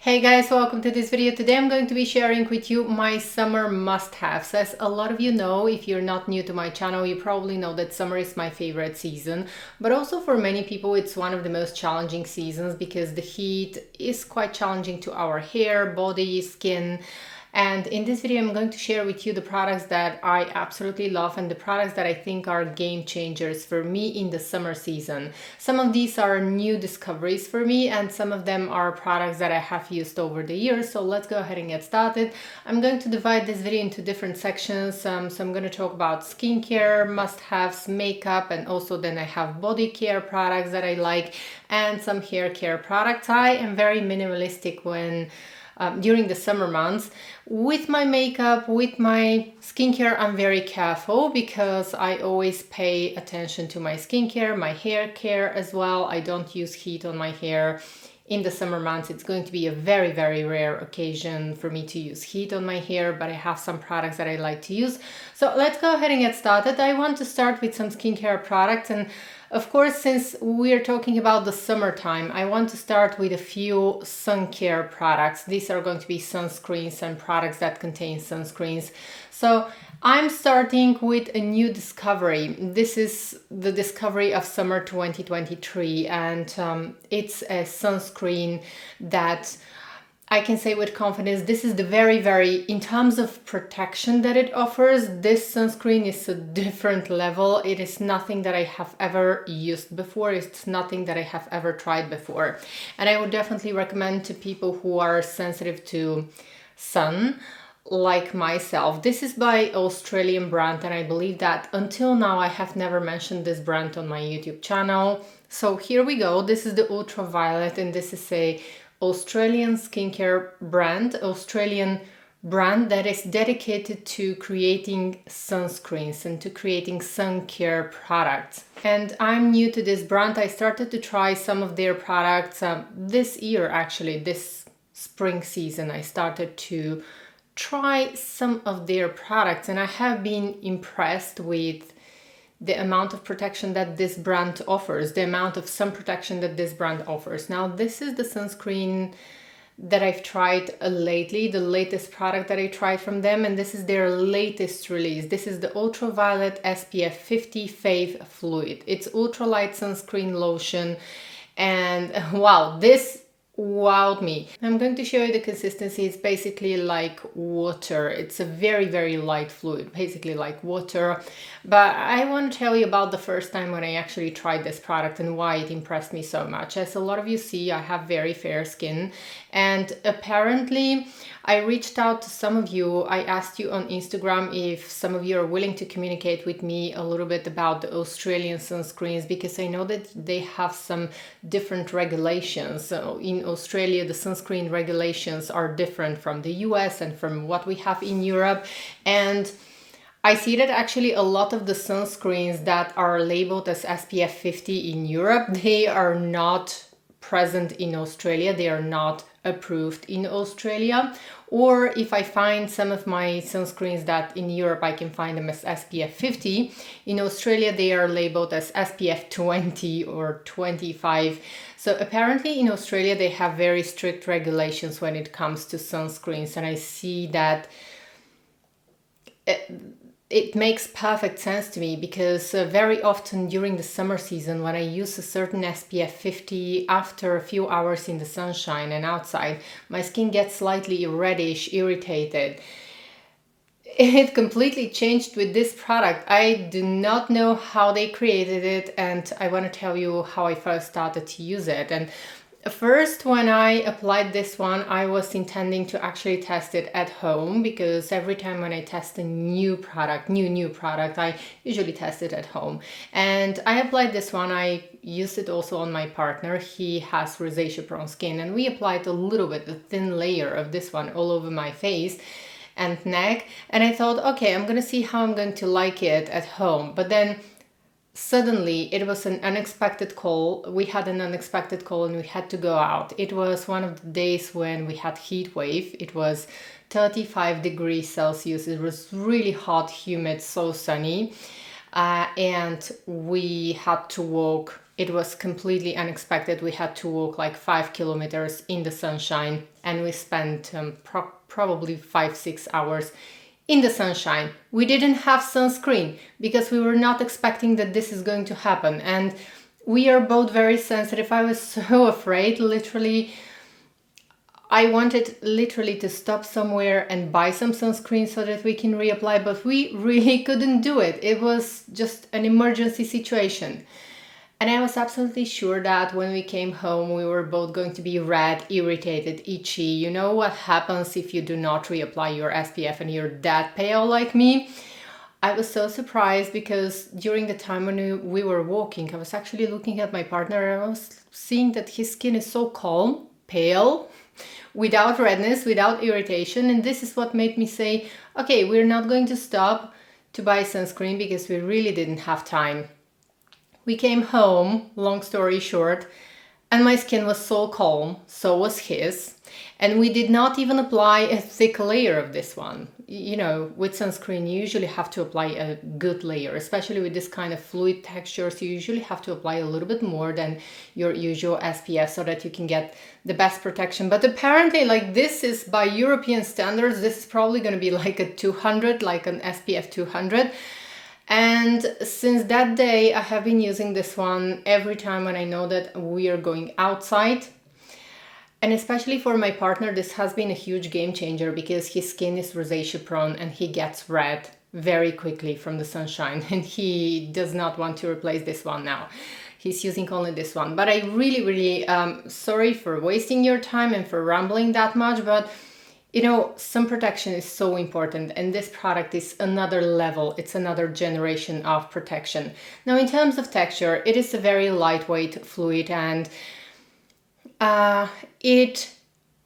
Hey guys, welcome to this video. Today I'm going to be sharing with you my summer must-haves. As a lot of you know, if you're not new to my channel, you probably know that summer is my favorite season, but also for many people it's one of the most challenging seasons because the heat is quite challenging to our hair, body, skin. And in this video, I'm going to share with you the products that I absolutely love and the products that I think are game changers for me in the summer season. Some of these are new discoveries for me and some of them are products that I have used over the years. So let's go ahead and get started. I'm going to divide this video into different sections. So I'm going to talk about skincare, must-haves, makeup, and also then I have body care products that I like and some hair care products. I am very minimalistic when during the summer months. With my makeup, with my skincare, I'm very careful because I always pay attention to my skincare, my hair care as well. I don't use heat on my hair. In the summer months, it's going to be a very, very rare occasion for me to use heat on my hair, but I have some products that I like to use. So let's go ahead and get started. I want to start with some skincare products. And of course, since we're talking about the summertime, I want to start with a few sun care products. These are going to be sunscreens and products that contain sunscreens. So I'm starting with a new discovery. This is the discovery of summer 2023, and it's a sunscreen that I can say with confidence, this is the very, in terms of protection that it offers, this sunscreen is a different level. It is nothing that I have ever used before. It's nothing that I have ever tried before. And I would definitely recommend to people who are sensitive to sun, like myself. This is by Australian brand, and I believe that until now I have never mentioned this brand on my YouTube channel. So here we go. This is the Ultraviolet, and this is a Australian skincare brand, Australian brand that is dedicated to creating sunscreens and to creating sun care products. And I'm new to this brand. I started to try some of their products this year, actually, this spring season. I started to try some of their products and I have been impressed with the amount of protection that this brand offers, the amount of sun protection that this brand offers. Now, this is the sunscreen that I've tried lately, the latest product that I tried from them, and this is their latest release. This is the Ultraviolet SPF 50 Fave Fluid. It's ultralight sunscreen lotion, and wow, this wowed me. I'm going to show you the consistency. It's basically like water. It's a very light fluid, basically like water. But I want to tell you about the first time when I actually tried this product and why it impressed me so much. As a lot of you see, I have very fair skin, and apparently I reached out to some of you. I asked you on Instagram if some of you are willing to communicate with me a little bit about the Australian sunscreens, because I know that they have some different regulations. So in Australia, the sunscreen regulations are different from the US and from what we have in Europe. And I see that actually a lot of the sunscreens that are labeled as SPF 50 in Europe, they are not present in Australia. They are not approved in Australia. Or if I find some of my sunscreens that in Europe I can find them as SPF 50, in Australia they are labeled as SPF 20 or 25. So apparently in Australia they have very strict regulations when it comes to sunscreens, and I see that it makes perfect sense to me because very often during the summer season when I use a certain SPF 50 after a few hours in the sunshine and outside, my skin gets slightly reddish, irritated. It completely changed with this product. I do not know how they created it, and I want to tell you how I first started to use it. And first, when I applied this one, I was intending to actually test it at home, because every time when I test a new product, new product, I usually test it at home. And I applied this one. I used it also on my partner. He has rosacea prone skin, and we applied a little bit, a thin layer of this one all over my face and neck. And I thought, okay, I'm gonna see how I'm going to like it at home. But then suddenly it was an unexpected call. We had an unexpected call and we had to go out. It was one of the days when we had heat wave. It was 35 degrees Celsius. It was really hot, humid, so sunny. And we had to walk it was completely unexpected. We had to walk like 5 kilometers in the sunshine, and we spent probably 5-6 hours in the sunshine. We didn't have sunscreen because we were not expecting that this is going to happen. And we are both very sensitive. I was so afraid, literally. I wanted literally to stop somewhere and buy some sunscreen so that we can reapply, but we really couldn't do it. It was just an emergency situation. And I was absolutely sure that when we came home, we were both going to be red, irritated, itchy. You know what happens if you do not reapply your SPF and you're that pale like me? I was so surprised because during the time when we were walking, I was actually looking at my partner and I was seeing that his skin is so calm, pale, without redness, without irritation. And this is what made me say, okay, we're not going to stop to buy sunscreen because we really didn't have time. We came home, long story short, and my skin was so calm, so was his. And we did not even apply a thick layer of this one. You know, with sunscreen, you usually have to apply a good layer, especially with this kind of fluid textures. You usually have to apply a little bit more than your usual SPF so that you can get the best protection. But apparently, like, this is by European standards, this is probably going to be like a 200, like an SPF 200. And since that day, I have been using this one every time when I know that we are going outside. And especially for my partner, this has been a huge game changer because his skin is rosacea prone and he gets red very quickly from the sunshine, and he does not want to replace this one now. He's using only this one. But I really, sorry for wasting your time and for rambling that much, but you know, sun protection is so important, and this product is another level. It's another generation of protection. Now, in terms of texture, it is a very lightweight fluid, and it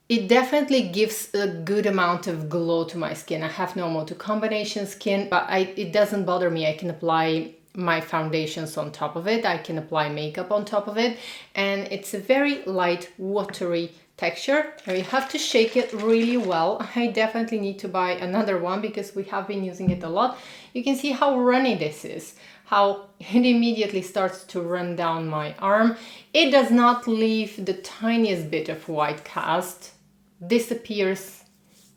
definitely gives a good amount of glow to my skin. I have normal to combination skin, but it doesn't bother me. I can apply my foundations on top of it. I can apply makeup on top of it, and it's a very light, watery texture. Now you have to shake it really well. I definitely need to buy another one because we have been using it a lot. You can see how runny this is, how it immediately starts to run down my arm. It does not leave the tiniest bit of white cast, disappears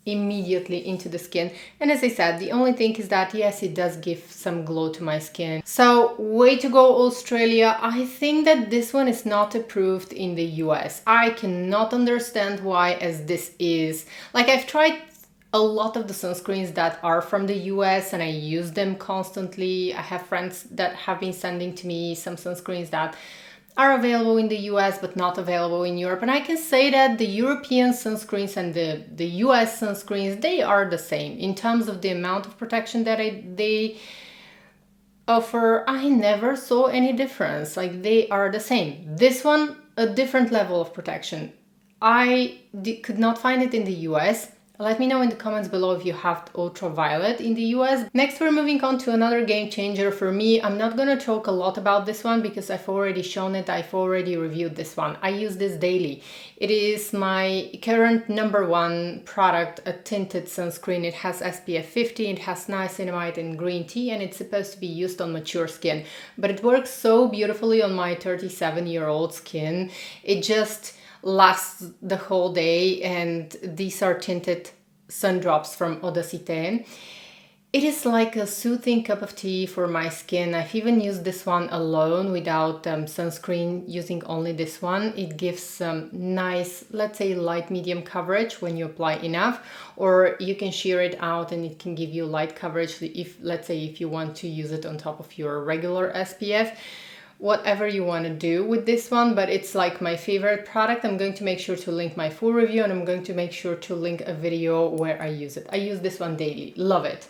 immediately into the skin. And as I said, the only thing is that yes, it does give some glow to my skin. So way to go, Australia. I think that this one is not approved in the US. I cannot understand why, as this is, like, I've tried a lot of the sunscreens that are from the US and I use them constantly. I have friends that have been sending to me some sunscreens that are available in the US but not available in Europe. And I can say that the European sunscreens and the US sunscreens, they are the same. In terms of the amount of protection that they offer, I never saw any difference. Like, they are the same. This one, a different level of protection. I could not find it in the US. Let me know in the comments below if you have ultraviolet in the US. Next, we're moving on to another game changer for me. I'm not gonna talk a lot about this one because I've already shown it. I've already reviewed this one. I use this daily. It is my current #1 product, a tinted sunscreen. It has SPF 50, it has niacinamide and green tea, and it's supposed to be used on mature skin. But it works so beautifully on my 37-year-old skin. It just lasts the whole day, and these are tinted sun drops from Audacité. It is like a soothing cup of tea for my skin. I've even used this one alone without sunscreen, using only this one. It gives some nice, let's say, light medium coverage when you apply enough, or you can shear it out and it can give you light coverage if, let's say, if you want to use it on top of your regular SPF. Whatever you want to do with this one, but it's like my favorite product. I'm going to make sure to link my full review, and I'm going to make sure to link a video where I use it. I use this one daily, love it.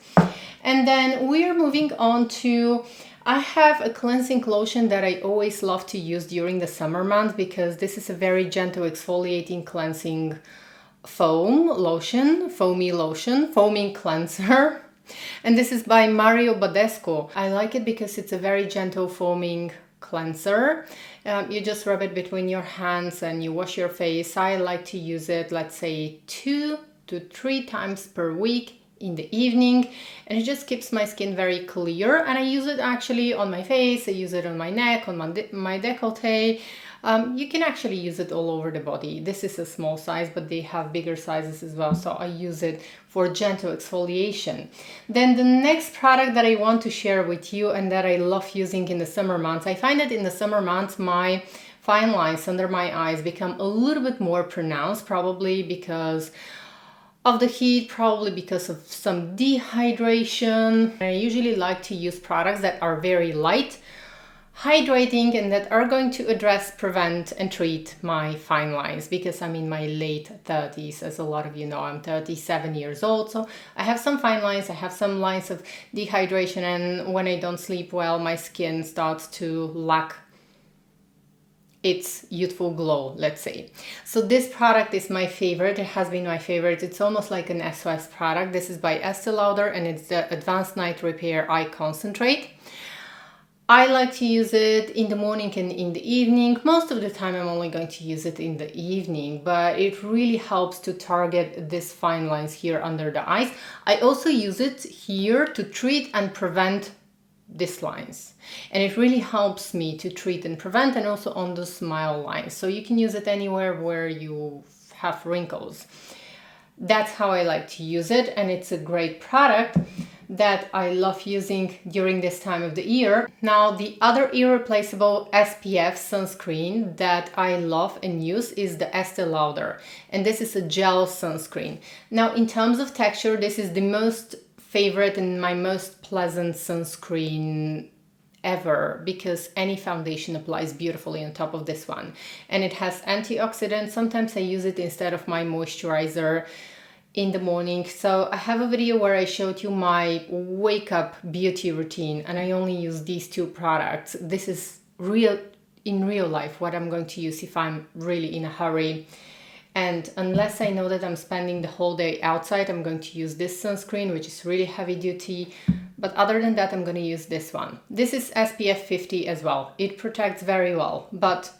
And then we're moving on to, I have a cleansing lotion that I always love to use during the summer months because this is a very gentle exfoliating cleansing foam lotion, foaming cleanser. And this is by Mario Badescu. I like it because it's a very gentle foaming cleanser. You just rub it between your hands and you wash your face. I like to use it, let's say, 2 to 3 times per week in the evening, and it just keeps my skin very clear. And I use it actually on my face, I use it on my neck, on my décolleté. You can actually use it all over the body. This is a small size, but they have bigger sizes as well, so I use it for gentle exfoliation. Then the next product that I want to share with you and that I love using in the summer months, I find that in the summer months my fine lines under my eyes become a little bit more pronounced, probably because of the heat, probably because of some dehydration. I usually like to use products that are very light, hydrating, and that are going to address, prevent, and treat my fine lines, because I'm in my late 30s. As a lot of you know, I'm 37 years old, so I have some fine lines, I have some lines of dehydration, and when I don't sleep well, my skin starts to lack its youthful glow, let's say. So this product is my favorite. It has been my favorite. It's almost like an SOS product. This is by Estée Lauder, and it's the Advanced Night Repair Eye Concentrate. I like to use it in the morning and in the evening. Most of the time I'm only going to use it in the evening, but it really helps to target these fine lines here under the eyes. I also use it here to treat and prevent these lines, and it really helps me to treat and prevent, and also on the smile lines. So you can use it anywhere where you have wrinkles. That's how I like to use it, and it's a great product that I love using during this time of the year. Now, the other irreplaceable SPF sunscreen that I love and use is the Estée Lauder, and this is a gel sunscreen. Now, in terms of texture, this is the most favorite and my most pleasant sunscreen ever, because any foundation applies beautifully on top of this one, and it has antioxidants. Sometimes I use it instead of my moisturizer in the morning. So I have a video where I showed you my wake up beauty routine, and I only use these two products. This is in real life what I'm going to use if I'm really in a hurry. And unless I know that I'm spending the whole day outside, I'm going to use this sunscreen, which is really heavy duty. But other than that, I'm going to use this one. This is SPF 50 as well. It protects very well, but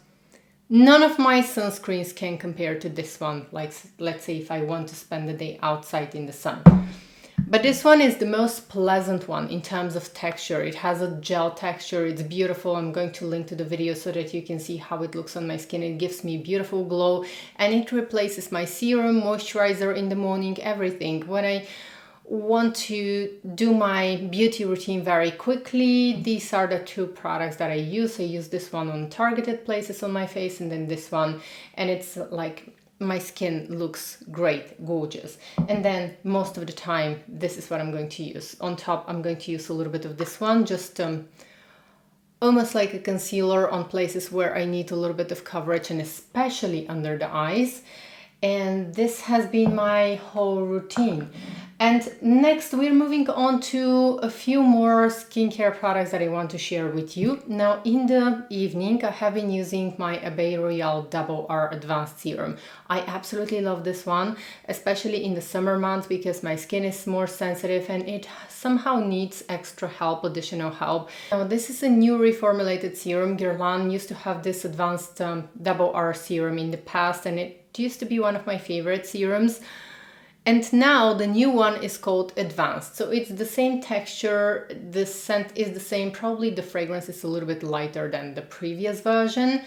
none of my sunscreens can compare to this one. Like, let's say if I want to spend the day outside in the sun. But this one is the most pleasant one in terms of texture. It has a gel texture. It's beautiful. I'm going to link to the video so that you can see how it looks on my skin. It gives me beautiful glow, and it replaces my serum, moisturizer in the morning, everything. When I want to do my beauty routine very quickly, these are the two products that I use. I use this one on targeted places on my face, and then this one, and it's like my skin looks great, gorgeous. And then most of the time, this is what I'm going to use. On top, I'm going to use a little bit of this one, just almost like a concealer on places where I need a little bit of coverage, and especially under the eyes. And this has been my whole routine. And next we're moving on to a few more skincare products that I want to share with you. Now, in the evening, I have been using my Abbé Royal Double R Advanced Serum. I absolutely love this one, especially in the summer months, because my skin is more sensitive and it somehow needs extra help, additional help. Now, this is a new reformulated serum. Guerlain used to have this Advanced Double R Serum in the past, and it used to be one of my favorite serums. And now the new one is called Advanced. So it's the same texture, the scent is the same, probably the fragrance is a little bit lighter than the previous version,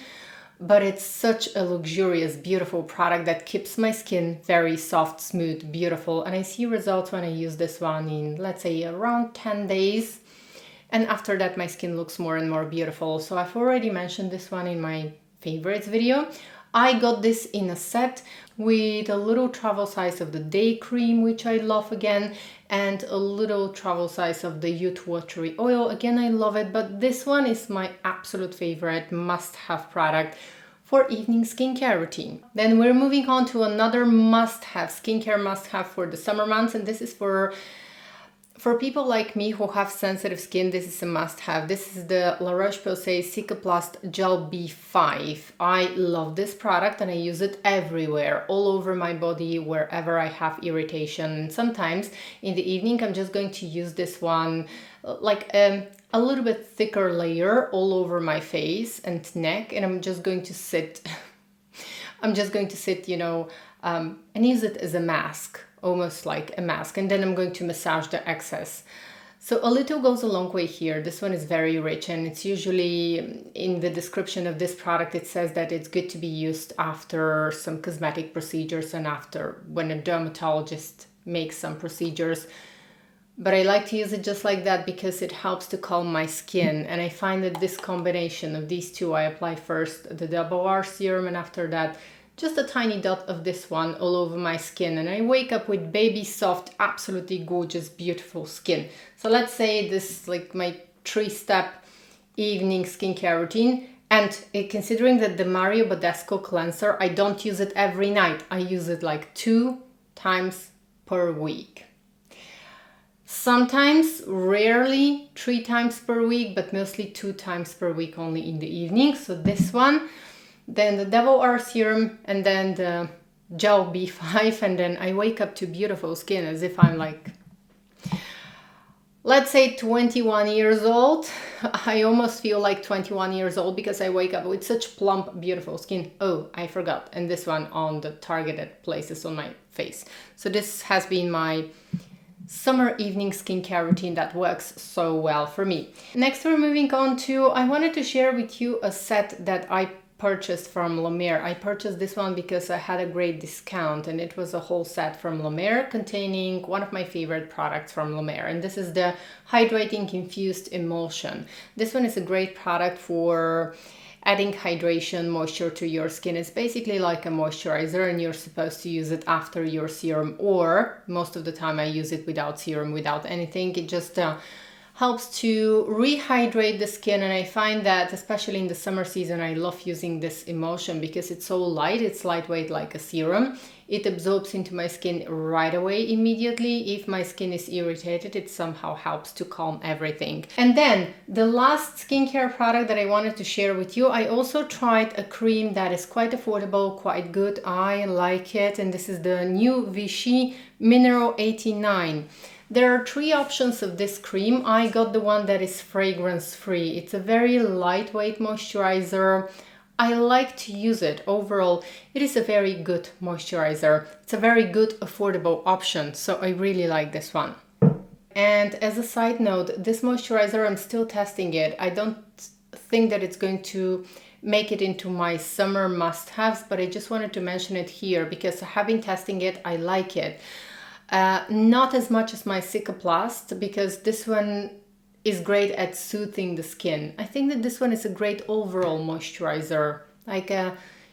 but it's such a luxurious, beautiful product that keeps my skin very soft, smooth, beautiful. And I see results when I use this one in, let's say, around 10 days. And after that, my skin looks more and more beautiful. So I've already mentioned this one in my favorites video. I got this in a set with a little travel size of the day cream, which I love again, and a little travel size of the Youth Watery Oil. Again, I love it, but this one is my absolute favorite must-have product for evening skincare routine. Then we're moving on to another must-have, skincare must-have for the summer months, and this is for people like me who have sensitive skin. This is a must-have. This is the La Roche-Posay Cicaplast Gel B5. I love this product and I use it everywhere, all over my body, wherever I have irritation. Sometimes in the evening, I'm just going to use this one, like a little bit thicker layer all over my face and neck, and I'm just going to sit, you know, and use it as a mask, almost like a mask. And then I'm going to massage the excess. So a little goes a long way here. This one is very rich, and it's usually in the description of this product, it says that it's good to be used after some cosmetic procedures and after when a dermatologist makes some procedures. But I like to use it just like that because it helps to calm my skin. And I find that this combination of these two, I apply first the Double R serum, and after that, just a tiny dot of this one all over my skin. And I wake up with baby soft, absolutely gorgeous, beautiful skin. So let's say this is like my 3-step evening skincare routine. And considering that the Mario Badescu cleanser, I don't use it every night. I use it like 2 times per week. Sometimes, rarely 3 times per week, but mostly 2 times per week only in the evening. So this one, then the Double R serum, and then the gel B5, and then I wake up to beautiful skin as if I'm like, let's say 21 years old. I almost feel like 21 years old because I wake up with such plump, beautiful skin. Oh, I forgot. And this one on the targeted places on my face. So this has been my summer evening skincare routine that works so well for me. Next, we're moving on to, I wanted to share with you a set that I purchased from La Mer. I purchased this one because I had a great discount, and it was a whole set from La Mer containing one of my favorite products from La Mer, and this is the Hydrating Infused Emulsion. This one is a great product for adding hydration, moisture to your skin. It's basically like a moisturizer, and you're supposed to use it after your serum, or most of the time I use it without serum, without anything. It just helps to rehydrate the skin, and I find that especially in the summer season I love using this emulsion because it's so light. It's lightweight like a serum. It absorbs into my skin right away, immediately. If my skin is irritated, it somehow helps to calm everything. And then the last skincare product that I wanted to share with you, I also tried a cream that is quite affordable, quite good. I like it, and this is the new Vichy Mineral 89. There are 3 options of this cream. I got the one that is fragrance free. It's a very lightweight moisturizer. I like to use it. Overall, it is a very good moisturizer. It's a very good affordable option. So I really like this one. And as a side note, this moisturizer, I'm still testing it. I don't think that it's going to make it into my summer must-haves, but I just wanted to mention it here because I have been testing it. I like it. Not as much as my Cicaplast, because this one is great at soothing the skin. I think that this one is a great overall moisturizer, like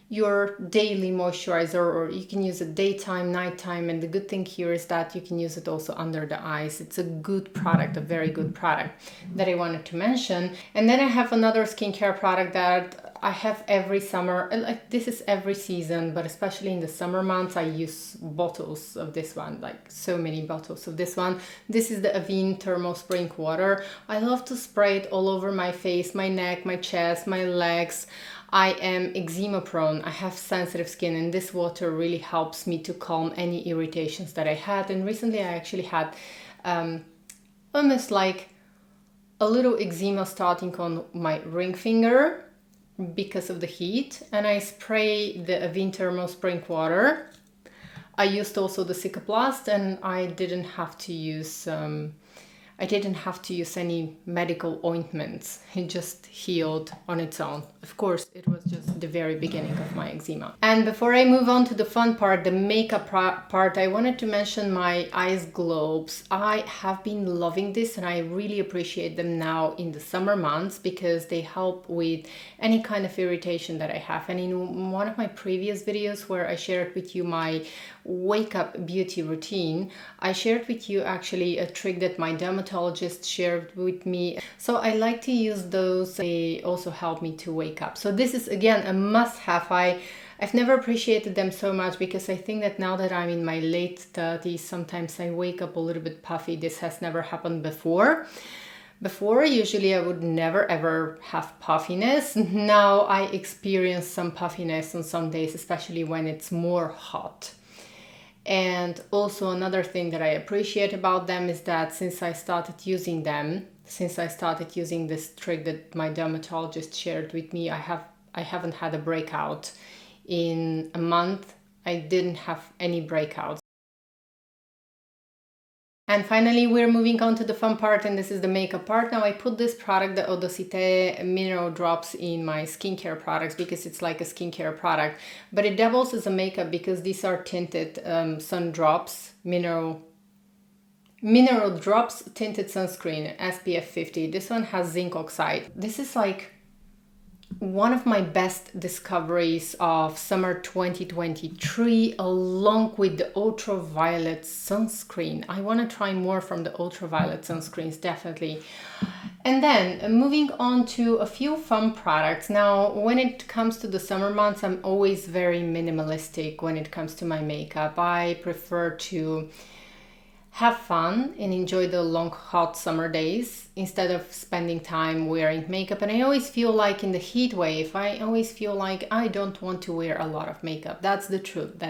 your daily moisturizer, or you can use it daytime, nighttime, and the good thing here is that you can use it also under the eyes. It's a good product, a very good product that I wanted to mention. And then I have another skincare product that I have every summer. Like, this is every season, but especially in the summer months I use bottles of this one, like so many bottles of this one. This is the Avène Thermal Spring Water. I love to spray it all over my face, my neck, my chest, my legs. I am eczema prone, I have sensitive skin, and this water really helps me to calm any irritations that I had. And recently I actually had almost like a little eczema starting on my ring finger because of the heat, and I spray the Avène Thermal Spring Water. I used also the Cicaplast, and I didn't have to use any medical ointments. It just healed on its own. Of course, it was just the very beginning of my eczema. And before I move on to the fun part, the makeup part, I wanted to mention my eyes globes. I have been loving this, and I really appreciate them now in the summer months because they help with any kind of irritation that I have. And in one of my previous videos where I shared with you my wake up beauty routine, I shared with you actually a trick that my dermatologist shared with me. So I like to use those. They also help me to wake up. So this is again a must-have. I've never appreciated them so much because I think that now that I'm in my late 30s, sometimes I wake up a little bit puffy. This has never happened before. Before, usually I would never ever have puffiness. Now I experience some puffiness on some days, especially when it's more hot. And also another thing that I appreciate about them is that since I started using this trick that my dermatologist shared with me, I haven't had a breakout in a month I didn't have any breakouts. And finally, we're moving on to the fun part, and this is the makeup part. Now I put this product, the Odocite Mineral Drops, in my skincare products because it's like a skincare product, but it doubles as a makeup because these are tinted sun drops, mineral drops, tinted sunscreen, SPF 50. This one has zinc oxide. This is like one of my best discoveries of summer 2023, along with the ultraviolet sunscreen. I want to try more from the ultraviolet sunscreens, definitely. And then moving on to a few fun products. Now, when it comes to the summer months, I'm always very minimalistic when it comes to my makeup. I prefer to have fun and enjoy the long hot summer days instead of spending time wearing makeup. And I always feel like in the heat wave, I always feel like I don't want to wear a lot of makeup. That's the truth.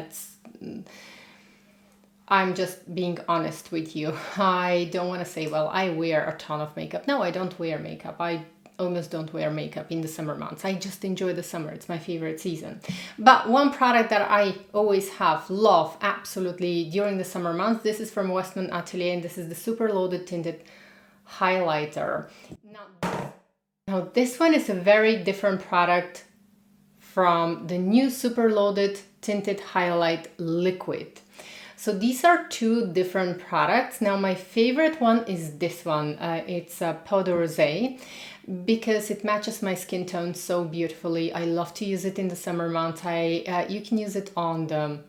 I'm just being honest with you. I don't want to say, well, I wear a ton of makeup. No, I don't wear makeup. I almost don't wear makeup in the summer months. I just enjoy the summer. It's my favorite season. But one product that I always love absolutely during the summer months, this is from Westman Atelier, and this is the Super Loaded Tinted Highlighter. Now this one is a very different product from the new Super Loaded Tinted Highlight Liquid. So these are two different products. Now my favorite one is this one. It's Peau de Rose, because it matches my skin tone so beautifully. I love to use it in the summer months. You can use it on the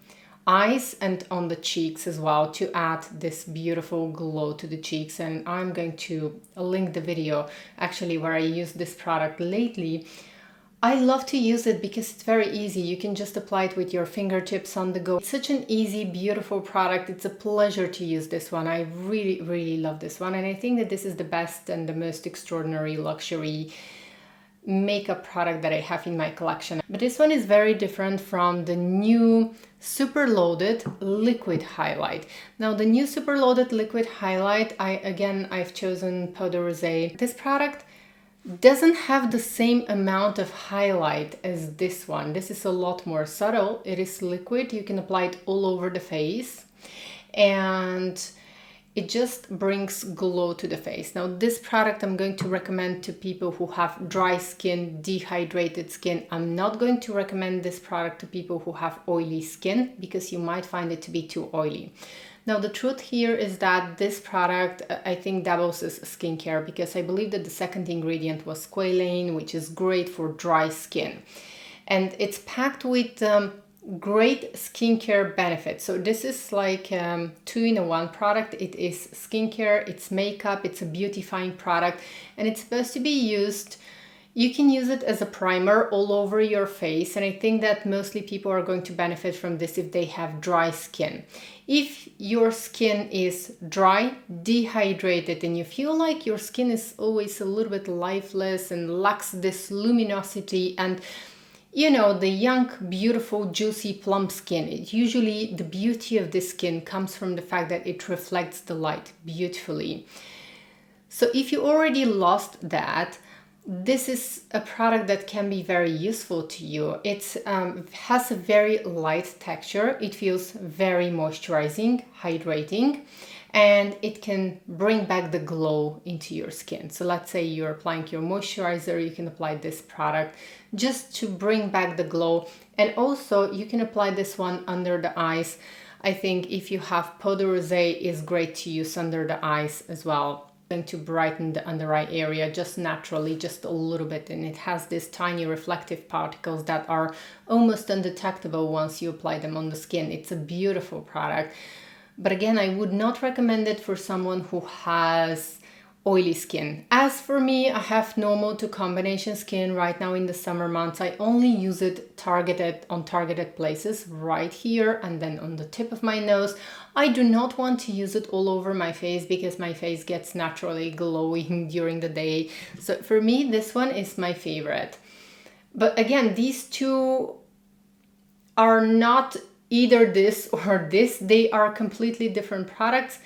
eyes and on the cheeks as well to add this beautiful glow to the cheeks. And I'm going to link the video actually where I use this product lately. I love to use it because it's very easy. You can just apply it with your fingertips on the go. It's such an easy, beautiful product. It's a pleasure to use this one. I really, really love this one. And I think that this is the best and the most extraordinary luxury makeup product that I have in my collection. But this one is very different from the new Super Loaded Liquid Highlight. Now the new Super Loaded Liquid Highlight, I've chosen Peau de Rose. This product doesn't have the same amount of highlight as this one. This is a lot more subtle. It is liquid. You can apply it all over the face and it just brings glow to the face. Now this product I'm going to recommend to people who have dry skin, dehydrated skin. I'm not going to recommend this product to people who have oily skin because you might find it to be too oily. Now the truth here is that this product I think doubles as skincare because I believe that the second ingredient was squalane, which is great for dry skin. And it's packed with great skincare benefits. So this is like 2-in-1 product. It is skincare, it's makeup, it's a beautifying product, and it's supposed to be used. You can use it as a primer all over your face, and I think that mostly people are going to benefit from this if they have dry skin. If your skin is dry, dehydrated, and you feel like your skin is always a little bit lifeless and lacks this luminosity and you know, the young, beautiful, juicy, plump skin, the beauty of this skin comes from the fact that it reflects the light beautifully. So if you already lost that, this is a product that can be very useful to you. It has a very light texture. It feels very moisturizing, hydrating, and it can bring back the glow into your skin. So let's say you're applying your moisturizer, you can apply this product just to bring back the glow. And also you can apply this one under the eyes. I think if you have Peau de Rose, is great to use under the eyes as well. Going to brighten the under eye area just naturally, just a little bit, and it has these tiny reflective particles that are almost undetectable once you apply them on the skin. It's a beautiful product, but again, I would not recommend it for someone who has oily skin. As for me, I have normal to combination skin right now in the summer months. I only use it on targeted places, right here and then on the tip of my nose. I do not want to use it all over my face because my face gets naturally glowing during the day. So for me, this one is my favorite. But again, these two are not either this or this. They are completely different products,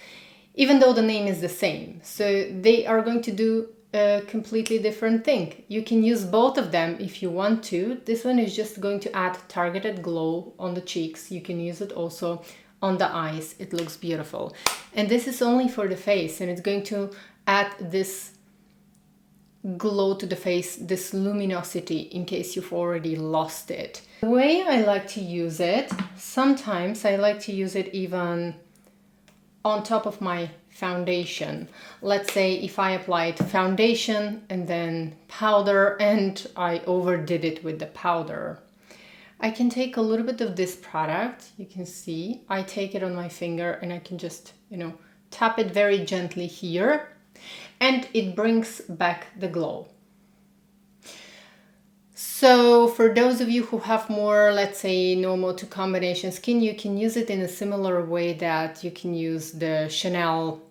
even though the name is the same. So they are going to do a completely different thing. You can use both of them if you want to. This one is just going to add targeted glow on the cheeks. You can use it also on the eyes. It looks beautiful. And this is only for the face, and it's going to add this glow to the face, this luminosity, in case you've already lost it. The way I like to use it, sometimes I like to use it even on top of my foundation. Let's say if I applied foundation and then powder and I overdid it with the powder, I can take a little bit of this product. You can see I take it on my finger and I can just, tap it very gently here, and it brings back the glow. So for those of you who have more, let's say, normal to combination skin, you can use it in a similar way that you can use the Chanel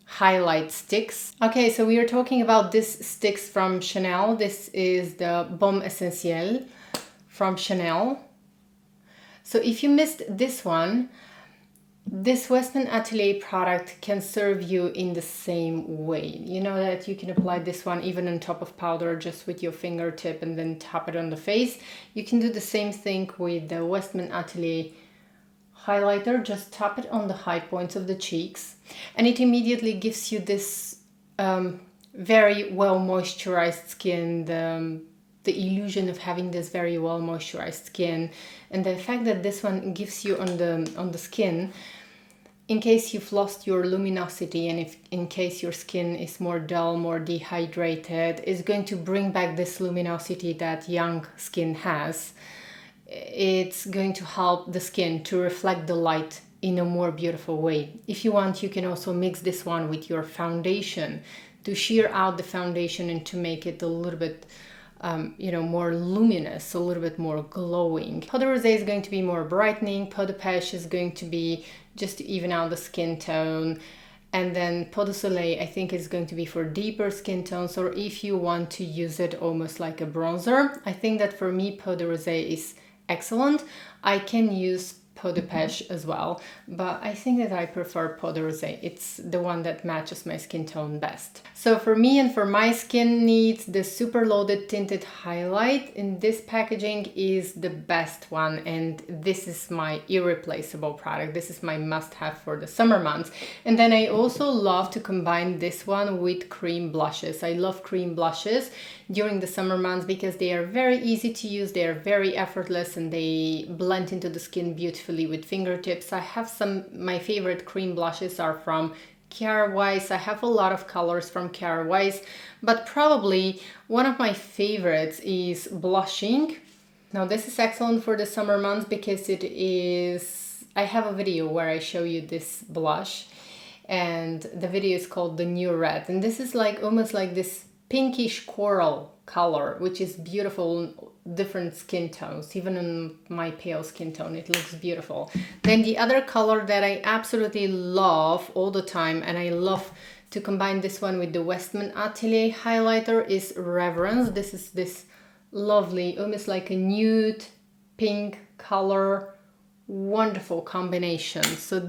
highlight sticks. Okay, so we are talking about this sticks from Chanel. This is the Baume Essentiel from Chanel. So if you missed this one, this Westman Atelier product can serve you in the same way. You know that you can apply this one even on top of powder, just with your fingertip, and then tap it on the face. You can do the same thing with the Westman Atelier highlighter. Just tap it on the high points of the cheeks, and it immediately gives you this very well moisturized skin, the illusion of having this very well moisturized skin. And the fact that this one gives you on the skin, in case you've lost your luminosity, and if in case your skin is more dull, more dehydrated, is going to bring back this luminosity that young skin has. It's going to help the skin to reflect the light in a more beautiful way. If you want, you can also mix this one with your foundation to sheer out the foundation and to make it a little bit more luminous, a little bit more glowing. Peau de Rose is going to be more brightening. Peau de Pêche is going to be just to even out the skin tone. And then Peau de Soleil, I think, is going to be for deeper skin tones, or if you want to use it almost like a bronzer. I think that for me, Peau de Rose is excellent. I can use Peau de Pêche as well, but I think that I prefer Peau de Rose. It's the one that matches my skin tone best. So for me and for my skin needs, the super loaded tinted highlight in this packaging is the best one, and this is my irreplaceable product. This is my must-have for the summer months. And then I also love to combine this one with cream blushes. I love cream blushes during the summer months because they are very easy to use, they are very effortless, and they blend into the skin beautifully with fingertips. I have my favorite cream blushes are from Chiara Weiss. I have a lot of colors from Chiara Weiss, but probably one of my favorites is Blushing. Now this is excellent for the summer months because I have a video where I show you this blush, and the video is called The New Red, and this is like almost like this pinkish coral color, which is beautiful, different skin tones. Even on my pale skin tone, it looks beautiful. Then the other color that I absolutely love all the time, and I love to combine this one with the Westman Atelier highlighter, is Reverence. This is this lovely, almost like a nude pink color, wonderful combination. So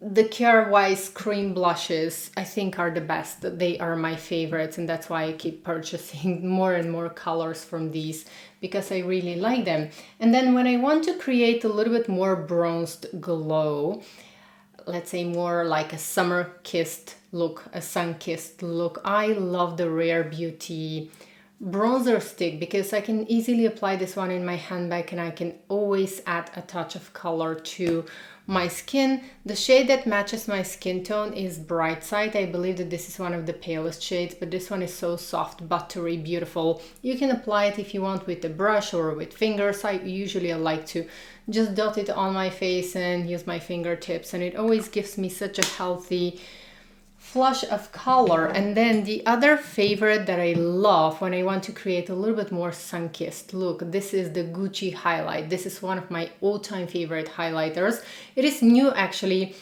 the Chiara Weiss cream blushes, I think, are the best. They are my favorites, and that's why I keep purchasing more and more colors from these, because I really like them. And then when I want to create a little bit more bronzed glow, let's say more like a summer-kissed look, a sun-kissed look, I love the Rare Beauty bronzer stick, because I can easily apply this one in my handbag and I can always add a touch of color to my skin. The shade that matches my skin tone is Bright Side. I believe that this is one of the palest shades, but this one is so soft, buttery, beautiful. You can apply it if you want with a brush or with fingers. I usually like to just dot it on my face and use my fingertips, and it always gives me such a healthy flush of color. And then the other favorite that I love when I want to create a little bit more sun-kissed look, this is the Gucci highlight. This is one of my all-time favorite highlighters. It is new actually,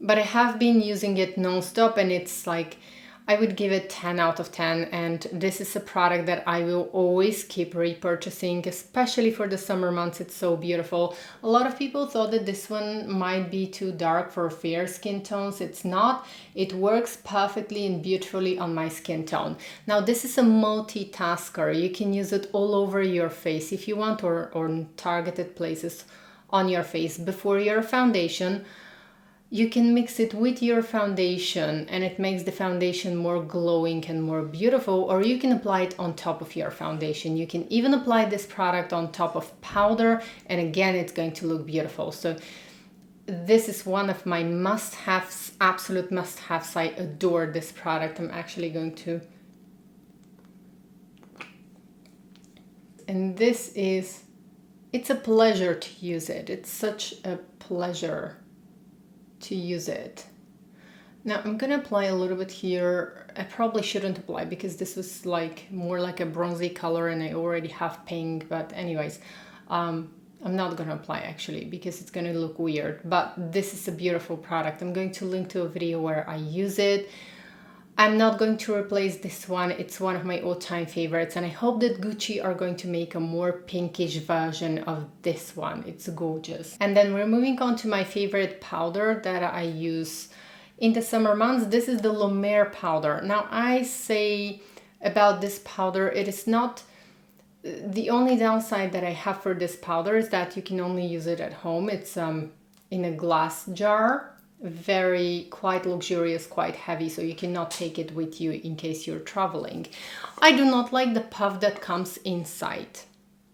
but I have been using it non-stop, and it's like I would give it 10 out of 10, and this is a product that I will always keep repurchasing, especially for the summer months. It's so beautiful. A lot of people thought that this one might be too dark for fair skin tones. It's not. It works perfectly and beautifully on my skin tone. Now this is a multitasker. You can use it all over your face if you want, or targeted places on your face before your foundation. You can mix it with your foundation and it makes the foundation more glowing and more beautiful, or you can apply it on top of your foundation. You can even apply this product on top of powder, and again, it's going to look beautiful. So this is one of my must-haves, absolute must-haves. I adore this product. I'm actually going to... And this is... It's a pleasure to use it. It's such a pleasure to use it. Now I'm gonna apply a little bit here. I probably shouldn't apply because this was like more like a bronzy color and I already have pink, but anyways, I'm not gonna apply actually because it's gonna look weird, but this is a beautiful product. I'm going to link to a video where I use it. I'm not going to replace this one. It's one of my all-time favorites, and I hope that Gucci are going to make a more pinkish version of this one. It's gorgeous. And then we're moving on to my favorite powder that I use in the summer months. This is the La Mer powder. Now I say about this powder, it is not... The only downside that I have for this powder is that you can only use it at home. It's in a glass jar. Very quite luxurious, quite heavy, so you cannot take it with you in case you're traveling. I do not like the puff that comes inside.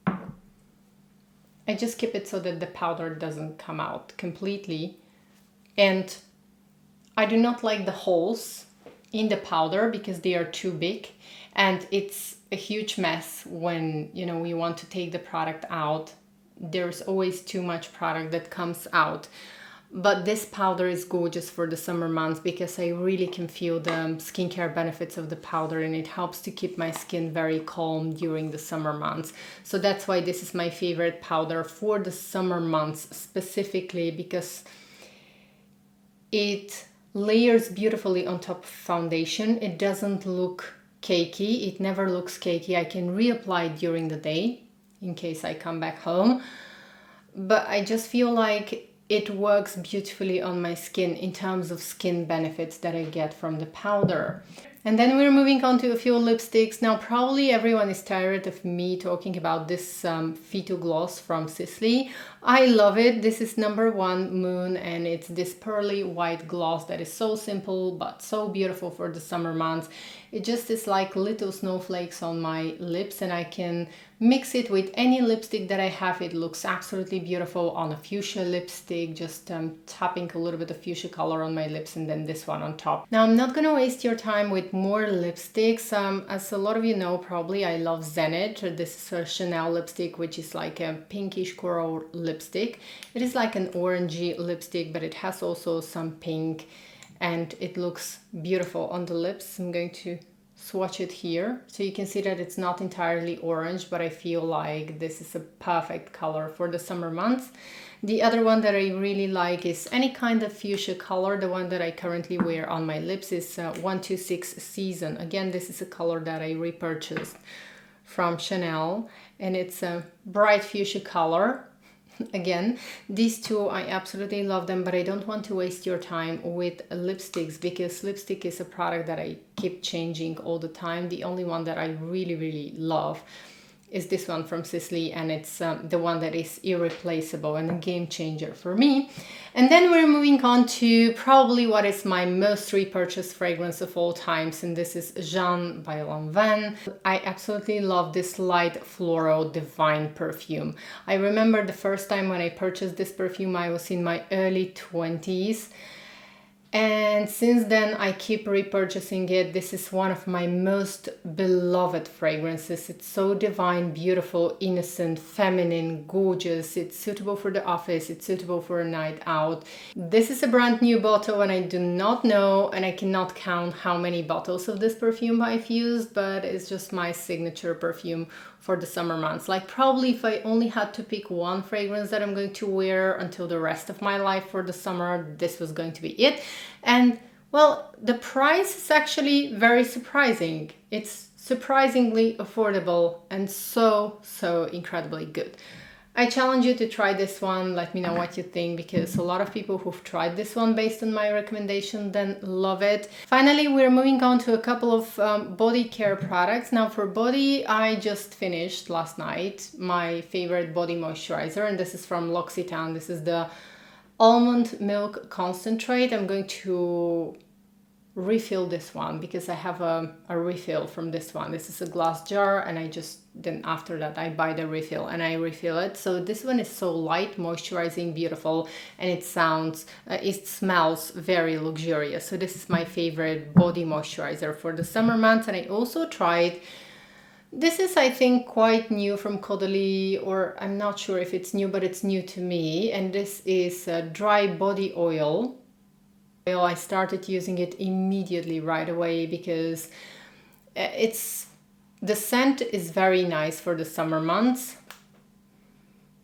I just keep it so that the powder doesn't come out completely. And I do not like the holes in the powder because they are too big, and it's a huge mess when, you know, you want to take the product out. There's always too much product that comes out. But this powder is gorgeous for the summer months because I really can feel the skincare benefits of the powder, and it helps to keep my skin very calm during the summer months. So that's why this is my favorite powder for the summer months specifically, because it layers beautifully on top of foundation. It doesn't look cakey. It never looks cakey. I can reapply it during the day in case I come back home. But I just feel like it works beautifully on my skin in terms of skin benefits that I get from the powder. And then we're moving on to a few lipsticks. Now probably everyone is tired of me talking about this Phyto Gloss from Sisley. I love it. This is #1 Moon, and it's this pearly white gloss that is so simple but so beautiful for the summer months. It just is like little snowflakes on my lips, and I can mix it with any lipstick that I have. It looks absolutely beautiful on a fuchsia lipstick, just tapping a little bit of fuchsia color on my lips, and then this one on top. Now I'm not gonna waste your time with more lipsticks. As a lot of you know, probably I love Zenith. This is a Chanel lipstick, which is like a pinkish coral lipstick. It is like an orangey lipstick, but it has also some pink, and it looks beautiful on the lips. I'm going to swatch it here so you can see that it's not entirely orange, but I feel like this is a perfect color for the summer months. The other one that I really like is any kind of fuchsia color. The one that I currently wear on my lips is 126 Season. Again, this is a color that I repurchased from Chanel, and it's a bright fuchsia color. Again, these two, I absolutely love them, but I don't want to waste your time with lipsticks because lipstick is a product that I keep changing all the time. The only one that I really love is this one from Sisley, and it's the one that is irreplaceable and a game changer for me. And then we're moving on to probably what is my most repurchased fragrance of all times, and this is Jean by Lanvin. I absolutely love this light floral divine perfume. I remember the first time when I purchased this perfume, I was in my early 20s. And since then I keep repurchasing it. This is one of my most beloved fragrances. It's so divine, beautiful, innocent, feminine, gorgeous. It's suitable for the office. It's suitable for a night out. This is a brand new bottle, and I do not know, and I cannot count how many bottles of this perfume I've used, but it's just my signature perfume for the summer months. Like probably if I only had to pick one fragrance that I'm going to wear until the rest of my life for the summer, this was going to be it. And Well, the price is actually very surprising. It's surprisingly affordable and so incredibly good. I challenge you to try this one. Let me know what you think, because a lot of people who've tried this one based on my recommendation then love it. Finally, we're moving on to a couple of body care products. Now for body, I just finished last night my favorite body moisturizer, and this is from L'Occitane. This is the almond milk concentrate. I'm going to refill this one because I have a refill from this one. This is a glass jar, and then after that I buy the refill and I refill it. So this one is so light, moisturizing, beautiful, and it smells very luxurious. So this is my favorite body moisturizer for the summer months. And I also tried, this is I think quite new from Caudalie, or I'm not sure if it's new, but it's new to me, and this is a dry body oil. I started using it immediately right away because the scent is very nice for the summer months.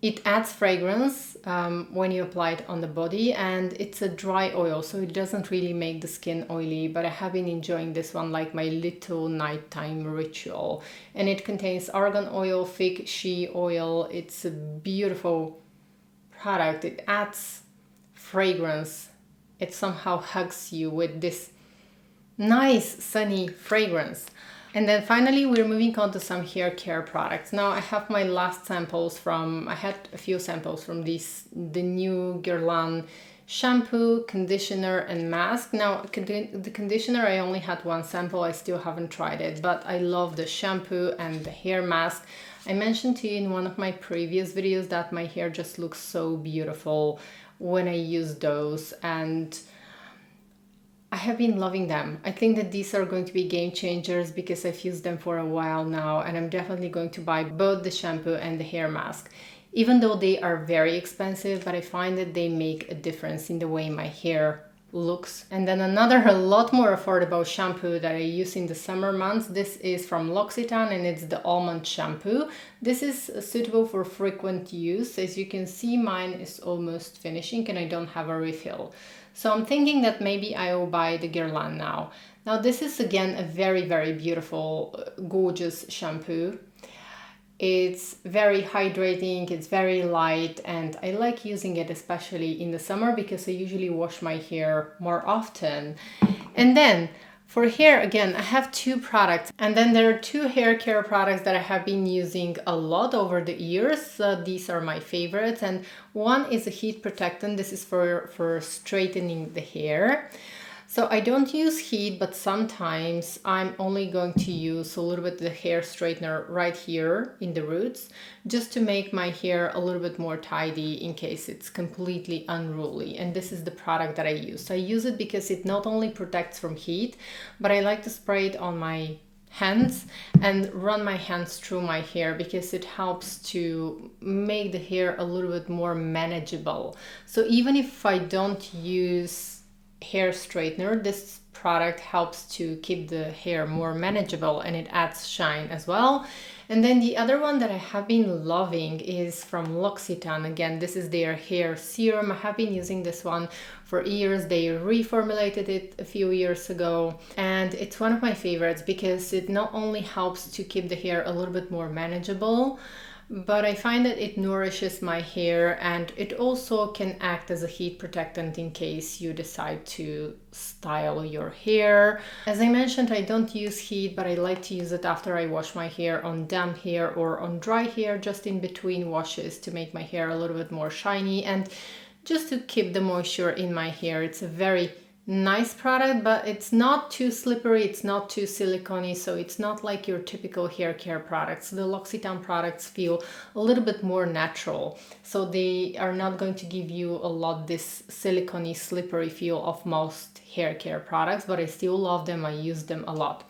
It adds fragrance when you apply it on the body, and it's a dry oil, so it doesn't really make the skin oily, but I have been enjoying this one like my little nighttime ritual. And it contains argan oil, fig shea oil. It's a beautiful product. It adds fragrance. It somehow hugs you with this nice sunny fragrance. And then finally we're moving on to some hair care products. Now I have my last samples I had a few samples from the new Guerlain shampoo, conditioner and mask. Now the conditioner, I only had one sample, I still haven't tried it, but I love the shampoo and the hair mask. I mentioned to you in one of my previous videos that my hair just looks so beautiful when I use those, and I have been loving them. I think that these are going to be game changers because I've used them for a while now, and I'm definitely going to buy both the shampoo and the hair mask. Even though they are very expensive, but I find that they make a difference in the way my hair looks. And then another a lot more affordable shampoo that I use in the summer months. This is from L'Occitane, and it's the almond shampoo. This is suitable for frequent use. As you can see, mine is almost finishing and I don't have a refill. So I'm thinking that maybe I will buy the Guerlain now. Now this is again a very beautiful, gorgeous shampoo. It's very hydrating, it's very light, and I like using it especially in the summer because I usually wash my hair more often. And then for hair, again, I have two products, and then there are two hair care products that I have been using a lot over the years. These are my favorites, and one is a heat protectant. This is for straightening the hair. So I don't use heat, but sometimes I'm only going to use a little bit of the hair straightener right here in the roots, just to make my hair a little bit more tidy in case it's completely unruly. And this is the product that I use. So I use it because it not only protects from heat, but I like to spray it on my hands and run my hands through my hair because it helps to make the hair a little bit more manageable. So even if I don't use hair straightener, this product helps to keep the hair more manageable, and it adds shine as well. And then the other one that I have been loving is from L'Occitane. Again, this is their hair serum. I have been using this one for years. They reformulated it a few years ago, and it's one of my favorites because it not only helps to keep the hair a little bit more manageable, but I find that it nourishes my hair, and it also can act as a heat protectant in case you decide to style your hair. As I mentioned, I don't use heat, but I like to use it after I wash my hair on damp hair or on dry hair, just in between washes, to make my hair a little bit more shiny and just to keep the moisture in my hair. It's a very nice product, but it's not too slippery, it's not too silicone, so it's not like your typical hair care products. The L'Occitane products feel a little bit more natural, so they are not going to give you a lot this silicone slippery feel of most hair care products, but I still love them. I use them a lot.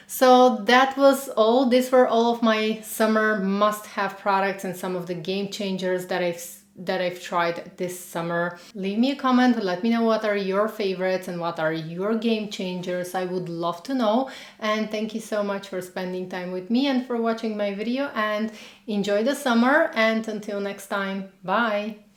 So that was all. These were all of my summer must-have products and some of the game changers that I've tried this summer. Leave me a comment, let me know what are your favorites and what are your game changers. I would love to know. And thank you so much for spending time with me and for watching my video, and enjoy the summer, and until next time, bye.